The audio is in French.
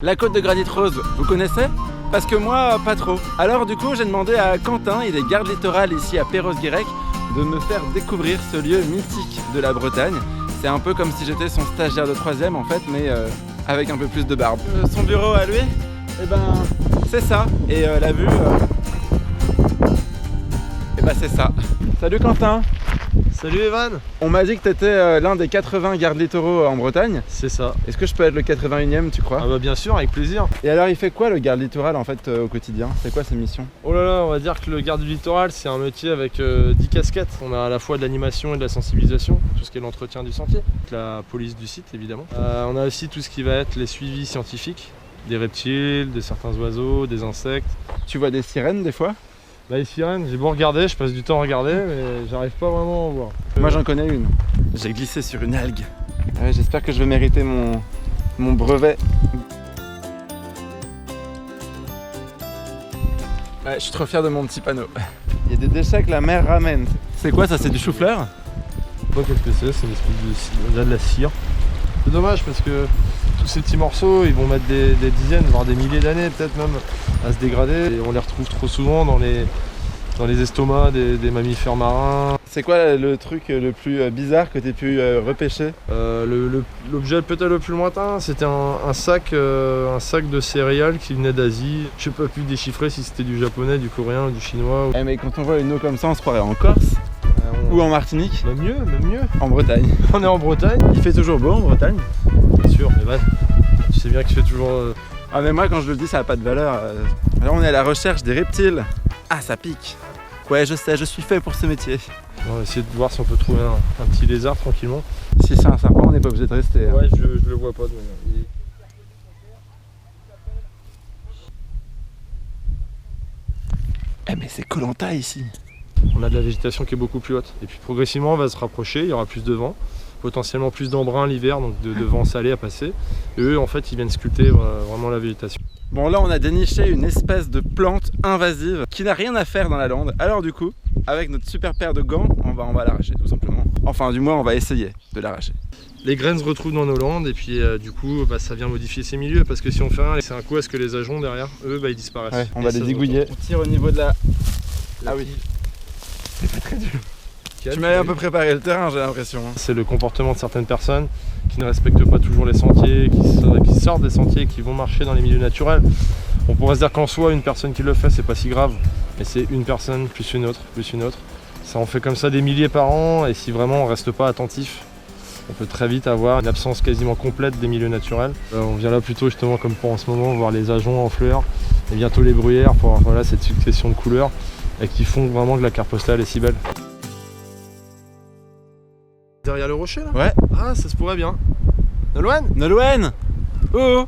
La côte de Granit Rose, vous connaissez? Parce que moi, pas trop. Alors du coup, j'ai demandé à Quentin, il est garde littoral ici à Perros-Guirec, de me faire découvrir ce lieu mythique de la Bretagne. C'est un peu comme si j'étais son stagiaire de 3ème en fait, mais avec un peu plus de barbe. Son bureau à lui, eh ben, c'est ça. Et la vue, eh ben c'est ça. Salut Quentin. Salut Evan. On m'a dit que t'étais l'un des 80 gardes littoraux en Bretagne. C'est ça. Est-ce que je peux être le 81e, tu crois? Ah bah bien sûr, avec plaisir. Et alors il fait quoi le garde littoral en fait au quotidien? C'est quoi ses missions? Oh là là, on va dire que le garde du littoral c'est un métier avec 10 casquettes. On a à la fois de l'animation et de la sensibilisation, tout ce qui est l'entretien du sentier, la police du site évidemment. On a aussi tout ce qui va être les suivis scientifiques, des reptiles, de certains oiseaux, des insectes. Tu vois des sirènes des fois? Bah les sirènes, j'ai beau regarder, je passe du temps à regarder, mais j'arrive pas vraiment à en voir. Moi j'en connais une. J'ai glissé sur une algue. Ouais, j'espère que je vais mériter mon brevet. Ouais, je suis trop fier de mon petit panneau. Il y a des déchets que la mer ramène. C'est quoi ça? C'est du chou-fleur? Pas qu'est-ce que c'est une espèce de la cire. C'est dommage parce que tous ces petits morceaux, ils vont mettre des dizaines, voire des milliers d'années peut-être même à se dégrader. Et on les retrouve trop souvent dans les estomacs des mammifères marins. C'est quoi le truc le plus bizarre que tu aies pu repêcher? L'objet peut-être le plus lointain, c'était un sac de céréales qui venait d'Asie. Je n'ai pas pu déchiffrer si c'était du japonais, du coréen, du chinois. Eh mais quand on voit une eau comme ça, on se croirait en Corse ou en Martinique. Même mieux. En Bretagne. On est en Bretagne. Il fait toujours beau en Bretagne? Bien sûr, mais bah, tu sais bien qu'il fait toujours... Ah mais moi quand je le dis ça n'a pas de valeur. Alors on est à la recherche des reptiles. Ah ça pique. Ouais je sais, je suis fait pour ce métier. On va essayer de voir si on peut trouver un petit lézard tranquillement. Si c'est un serpent, on n'est pas obligé de rester. Hein. Ouais, je le vois pas de manière. Eh mais c'est Koh-Lanta ici. On a de la végétation qui est beaucoup plus haute. Et puis progressivement on va se rapprocher, il y aura plus de vent, potentiellement plus d'embrun l'hiver, donc de vent salé à passer. Et eux en fait ils viennent sculpter vraiment la végétation. Bon là on a déniché une espèce de plante invasive qui n'a rien à faire dans la lande. Alors du coup, avec notre super paire de gants, on va l'arracher tout simplement. Enfin du moins on va essayer de l'arracher. Les graines se retrouvent dans nos landes et puis du coup ça vient modifier ces milieux parce que si on fait rien, c'est un coup à ce que les ajoncs derrière, eux ils disparaissent. Ouais, on va les zigouiller. On tire au niveau de la... Ah oui. C'est pas très dur. Tu m'avais un peu préparé le terrain, j'ai l'impression. C'est le comportement de certaines personnes qui ne respectent pas toujours les sentiers, qui sortent des sentiers, qui vont marcher dans les milieux naturels. On pourrait se dire qu'en soi, une personne qui le fait, c'est pas si grave. Mais c'est une personne, plus une autre, plus une autre. Ça en fait comme ça des milliers par an, et si vraiment on reste pas attentif, on peut très vite avoir une absence quasiment complète des milieux naturels. On vient là plutôt justement comme pour en ce moment, voir les ajoncs en fleurs, et bientôt les bruyères pour avoir voilà, cette succession de couleurs, et qui font vraiment que la carte postale est si belle. Derrière le rocher là? Ouais. Ah ça se pourrait bien. Nolwenn? Nolwenn! Oh!